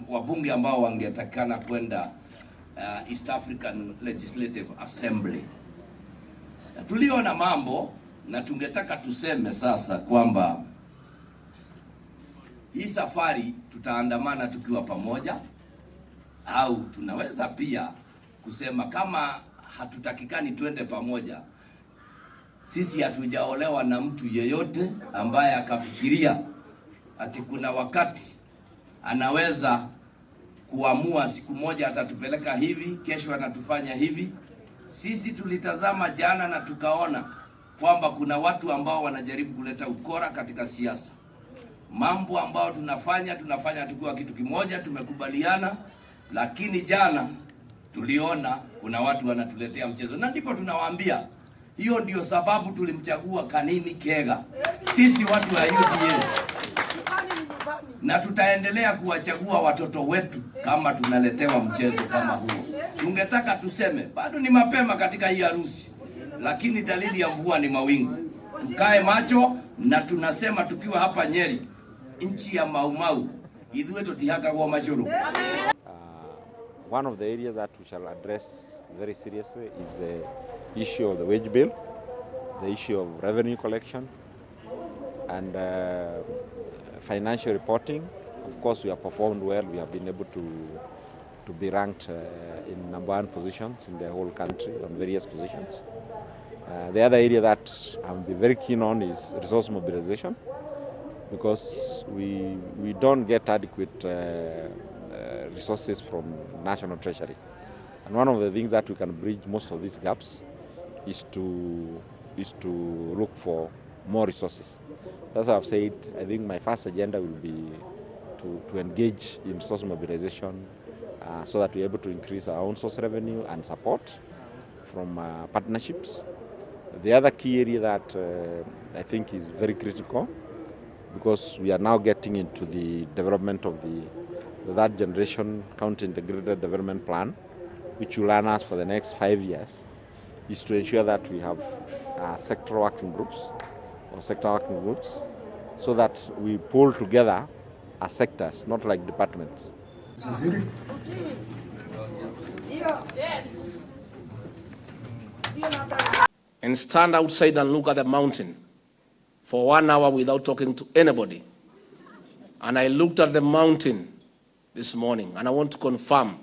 Wabunge ambao wangetakana kwenda East African Legislative Assembly. Tuliona mambo na tungetaka tuseme sasa kwamba hii safari tutaandamana tukiwa pamoja, au tunaweza pia kusema kama hatutakikani twende pamoja, sisi hatujaolewa na mtu yeyote ambaye akafikiria ati kuna wakati anaweza kuamua siku moja atatupeleka hivi, kesho anatufanya hivi. Sisi tulitazama jana na tukaona kwamba kuna watu ambao wanajaribu kuleta ukora katika siasa. Mambo ambao tunafanya tukiwa kitu kimoja, tumekubaliana, lakini jana tuliona kuna watu wanatuletea mchezo, na ndipo tunawaambia hiyo ndio sababu tulimchagua Kanini Kega, sisi watu wa UDA, na tutaendelea kuwachagua watoto wetu kama tunaletewa mchezo kama huo. Tungetaka tuseme bado ni mapema katika hii harusi, lakini dalili ya mvua ni mawingu. Tukae macho, na tunasema tukiwa hapa Nyeri, nchi ya Maumau, idhuwe totihaka kwa machuru. One of the areas that we shall address very seriously is the issue of the wage bill, the issue of revenue collection, and financial reporting. Of course, we have performed well. We have been able to be ranked in #1 positions in the whole country on various positions. The other area that I'm very keen on is resource mobilization, because we don't get adequate resources from National Treasury. And one of the things that we can bridge most of these gaps is to look for more resources. That's why I've said I think my first agenda will be to engage in resource mobilization so that we're able to increase our own source revenue and support from partnerships. The other key area that I think is very critical, because we are now getting into the development of the third generation county integrated development plan, which will run us for the next 5 years, is to ensure that we have sector working groups so that we pull together as sectors, not like departments. Yes. And stand outside and look at the mountain for 1 hour without talking to anybody. And I looked at the mountain this morning, and I want to confirm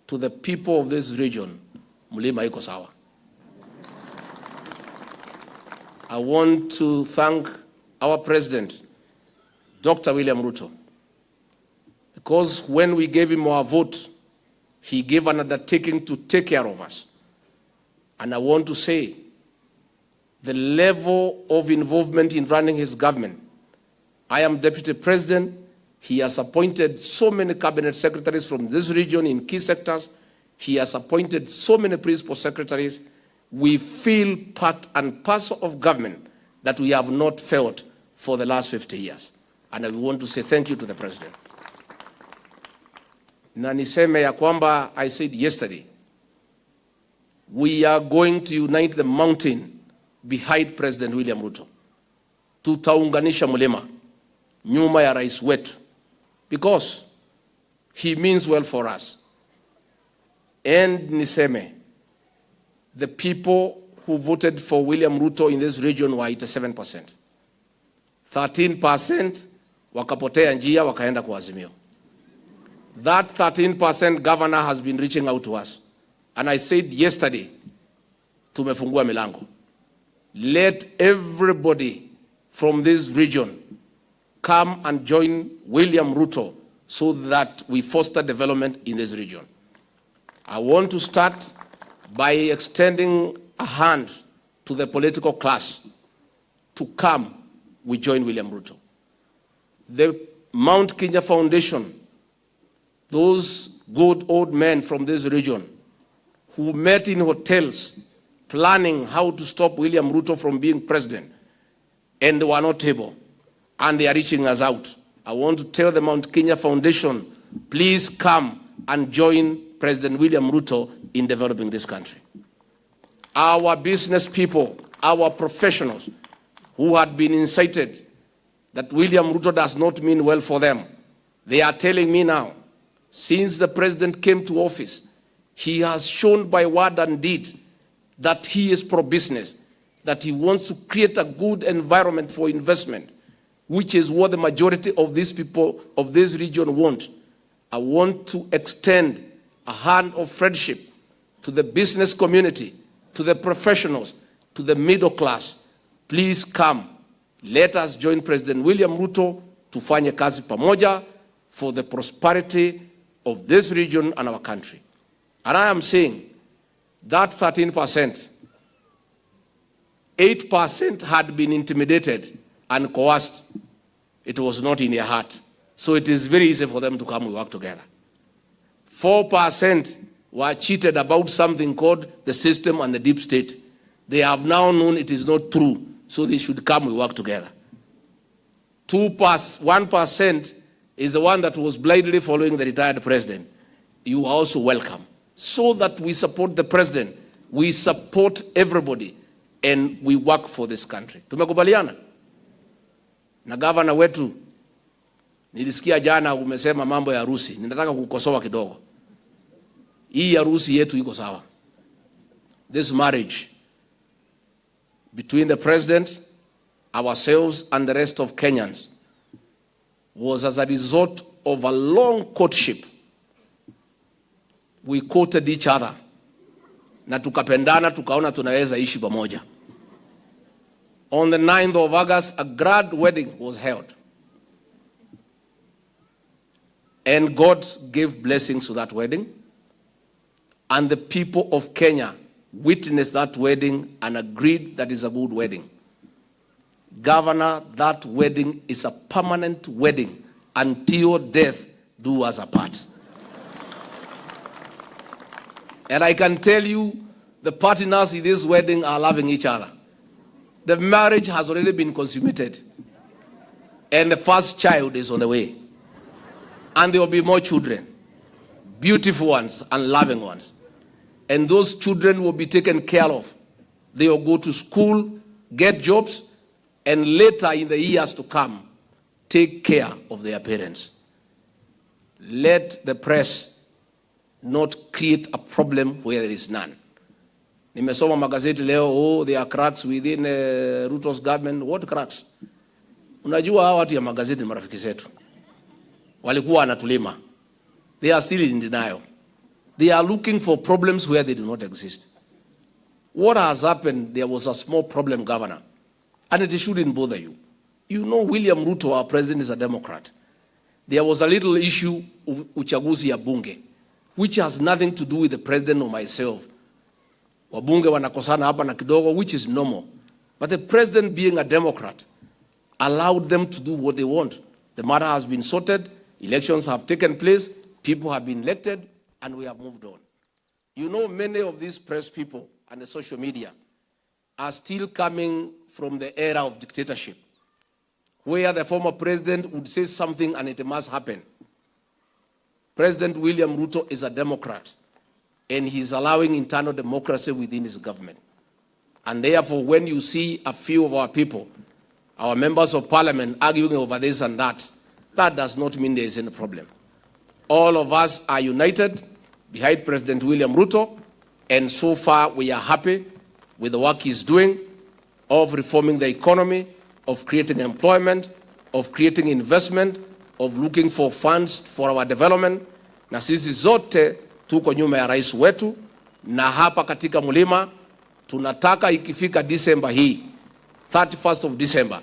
to the people of this region, Mlima iko sawa. I want to thank our president, Dr. William Ruto, because when we gave him our vote, he gave an undertaking to take care of us. And I want to say, the level of involvement in running his government, I am deputy president. He has appointed so many cabinet secretaries from this region in key sectors. He has appointed so many principal secretaries. We feel part and parcel of government that we have not felt for the last 50 years. And I want to say thank you to the president. Na niseme ya kwamba, I said yesterday, we are going to unite the mountain behind President William Ruto. Tutaunganisha mlima nyuma ya rais wetu, because he means well for us. And niseme, the people who voted for William Ruto in this region were 87%. 13% wakapotea njia wakaenda kwa Azimio. That 13% governor has been reaching out to us. And I said yesterday, tumefungua milango. Let everybody from this region come and join William Ruto so that we foster development in this region. I want to start by extending a hand to the political class to come, we join William Ruto. The Mount Kenya Foundation, those good old men from this region who met in hotels planning how to stop William Ruto from being president, and they were not able, and they are reaching us out. I want to tell the Mount Kenya Foundation, please come and join President William Ruto in developing this country. Our business people, our professionals who had been incited that William Ruto does not mean well for them, They are telling me now, since the president came to office, he has shown by word and deed that he is pro-business, that he wants to create a good environment for investment, which is what the majority of these people of this region want. I want to extend a hand of friendship to the business community, to the professionals, to the middle class. Please come. Let us join President William Ruto tufanye kazi pamoja for the prosperity of this region and our country. And I am saying that 13%, 8% had been intimidated and coerced. It was not in their heart. So it is very easy for them to come and work together. 4% were cheated about something called the system and the deep state. They have now known it is not true, so they should come and work together. 1% is the one that was blindly following the retired president. You are also welcome. So that we support the president, we support everybody, and we work for this country. Tumekubaliana? Na gavana wetu, nilisikia jana umesema mambo ya harusi. Ninataka kukosoa kidogo. Hii harusi yetu iko sawa. This marriage between the president, ourselves, and the rest of Kenyans was as a result of a long courtship. We courted each other. Na tukapendana, tukaona tunaweza ishi pamoja. On the 9th of August, a grand wedding was held. And God gave blessings to that wedding. And the people of Kenya witnessed that wedding and agreed that is a good wedding. Governor, that wedding is a permanent wedding until death do us apart. And I can tell you, the partners in this wedding are loving each other. The marriage has already been consummated. And the first child is on the way. And there will be more children. Beautiful ones and loving ones. And those children will be taken care of. They will go to school, get jobs, and later in the years to come, take care of their parents. Let the press not create a problem where there is none. Nimesoma magazeti leo, oh, there are cracks within Ruto's government. What cracks? Unajua hawa watu ya magazeti marafiki zetu. Walikuwa wanatulima. They are still in denial. They are looking for problems where they do not exist. What has happened, there was a small problem, Governor, and it shouldn't bother you. You know William Ruto, our president, is a Democrat. There was a little issue of uchaguzi ya bunge, which has nothing to do with the president or myself. Wabunge wanakosana hapa na kidogo, which is normal. But the president, being a Democrat, allowed them to do what they want. The matter has been sorted, elections have taken place, people have been elected, and we have moved on. You know, many of these press people and the social media are still coming from the era of dictatorship, where the former president would say something and it must happen. President William Ruto is a Democrat, and he's allowing internal democracy within his government. And therefore, when you see a few of our people, our members of parliament, arguing over this and that, that does not mean there is any problem. All of us are united behind President William Ruto, and so far we are happy with the work he's doing of reforming the economy, of creating employment, of creating investment, of looking for funds for our development. Na sisi zote tuko nyuma ya rais wetu, na hapa katika mlima tunataka ikifika December hii, 31st of December,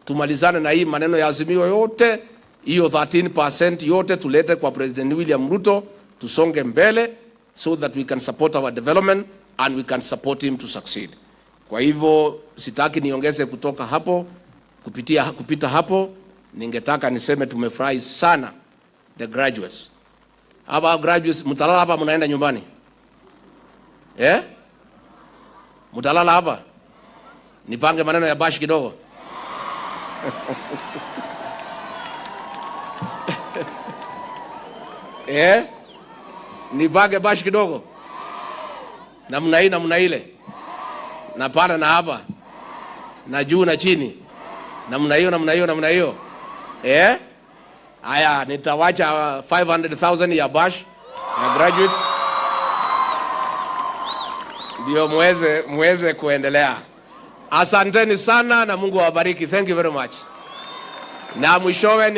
tumalizane na hii maneno ya azimio yote, hiyo 13% yote tulete kwa President William Ruto, tusonge mbele so that we can support our development and we can support him to succeed. Kwa hivyo sitaki niongeze kutoka hapo, kupita hapo. Ningetaka niseme tumefurahi sana the graduates. Hapa graduates, mtalala hapa mnaenda nyumbani? Mtalala hapa? Nipange maneno ya bashi kidogo. Nipange bashi kidogo. Namna hii namna ile. Na pana na hapa. Na juu na chini. Namna hiyo namna hiyo namna hiyo. Haya, nitawacha 500,000 ya bash ya graduates ndio muweze kuendelea. Asanteni sana na Mungu awabariki. Thank you very much. Na mwishowe